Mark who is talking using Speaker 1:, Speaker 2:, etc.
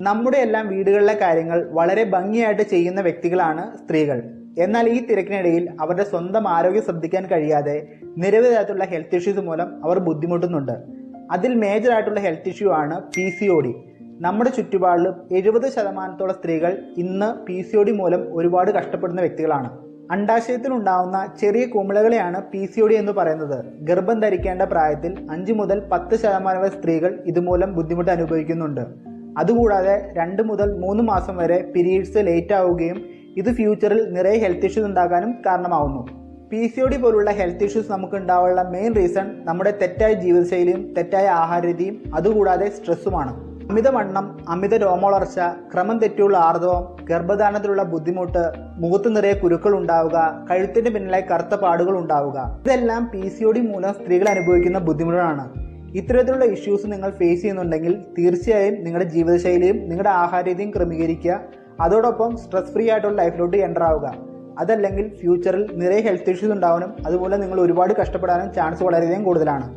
Speaker 1: നമ്മുടെ എല്ലാം വീടുകളിലെ കാര്യങ്ങൾ വളരെ ഭംഗിയായിട്ട് ചെയ്യുന്ന വ്യക്തികളാണ് സ്ത്രീകൾ. എന്നാൽ ഈ തിരക്കിനിടയിൽ അവരുടെ സ്വന്തം ആരോഗ്യം ശ്രദ്ധിക്കാൻ കഴിയാതെ നിരവധി തരത്തിലുള്ള ഹെൽത്ത് ഇഷ്യൂസ് മൂലം അവർ ബുദ്ധിമുട്ടുന്നുണ്ട്. അതിൽ മേജർ ആയിട്ടുള്ള ഹെൽത്ത് ഇഷ്യൂ ആണ് PCOD. നമ്മുടെ ചുറ്റുപാടിലും 70% സ്ത്രീകൾ ഇന്ന് PCOD മൂലം ഒരുപാട് കഷ്ടപ്പെടുന്ന വ്യക്തികളാണ്. അണ്ടാശയത്തിലുണ്ടാവുന്ന ചെറിയ കുമിളകളെയാണ് PCOD എന്ന് പറയുന്നത്. ഗർഭം ധരിക്കേണ്ട പ്രായത്തിൽ 5 മുതൽ 10% വരെ സ്ത്രീകൾ ഇതുമൂലം ബുദ്ധിമുട്ട് അനുഭവിക്കുന്നുണ്ട്. അതുകൂടാതെ 2 മുതൽ 3 മാസം വരെ പീരീഡ്സ് ലേറ്റ് ആവുകയും ഇത് ഫ്യൂച്ചറിൽ നിറയെ ഹെൽത്ത് ഇഷ്യൂസ് ഉണ്ടാകാനും കാരണമാവുന്നു. PCOD പോലുള്ള ഹെൽത്ത് ഇഷ്യൂസ് നമുക്ക് ഉണ്ടാവാനുള്ള മെയിൻ റീസൺ നമ്മുടെ തെറ്റായ ജീവിതശൈലിയും തെറ്റായ ആഹാരരീതിയും അതുകൂടാതെ സ്ട്രെസ്സുമാണ്. അമിതവണ്ണം, അമിത രോമവളർച്ച, ക്രമം തെറ്റിയുള്ള ആർത്തവം, ഗർഭധാരണത്തിലുള്ള ബുദ്ധിമുട്ട്, മുഖത്ത് നിറയെ കുരുക്കൾ ഉണ്ടാവുക, കഴുത്തിന്റെ പിന്നിലായി കറുത്ത പാടുകൾ ഉണ്ടാവുക, ഇതെല്ലാം PCOD മൂലം സ്ത്രീകൾ അനുഭവിക്കുന്ന ബുദ്ധിമുട്ടുകളാണ്. ഇത്തരത്തിലുള്ള ഇഷ്യൂസ് നിങ്ങൾ ഫേസ് ചെയ്യുന്നുണ്ടെങ്കിൽ തീർച്ചയായും നിങ്ങളുടെ ജീവിതശൈലിയും നിങ്ങളുടെ ആഹാരരീതിയും ക്രമീകരിക്കുക. അതോടൊപ്പം സ്ട്രെസ് ഫ്രീ ആയിട്ടുള്ള ലൈഫിലോട്ട് എൻ്റർ ആവുക. അതല്ലെങ്കിൽ ഫ്യൂച്ചറിൽ നിറയെ ഹെൽത്ത് ഇഷ്യൂസ് ഉണ്ടാവാനും അതുപോലെ നിങ്ങൾ ഒരുപാട് കഷ്ടപ്പെടാനും ചാൻസ് വളരെയധികം കൂടുതലാണ്.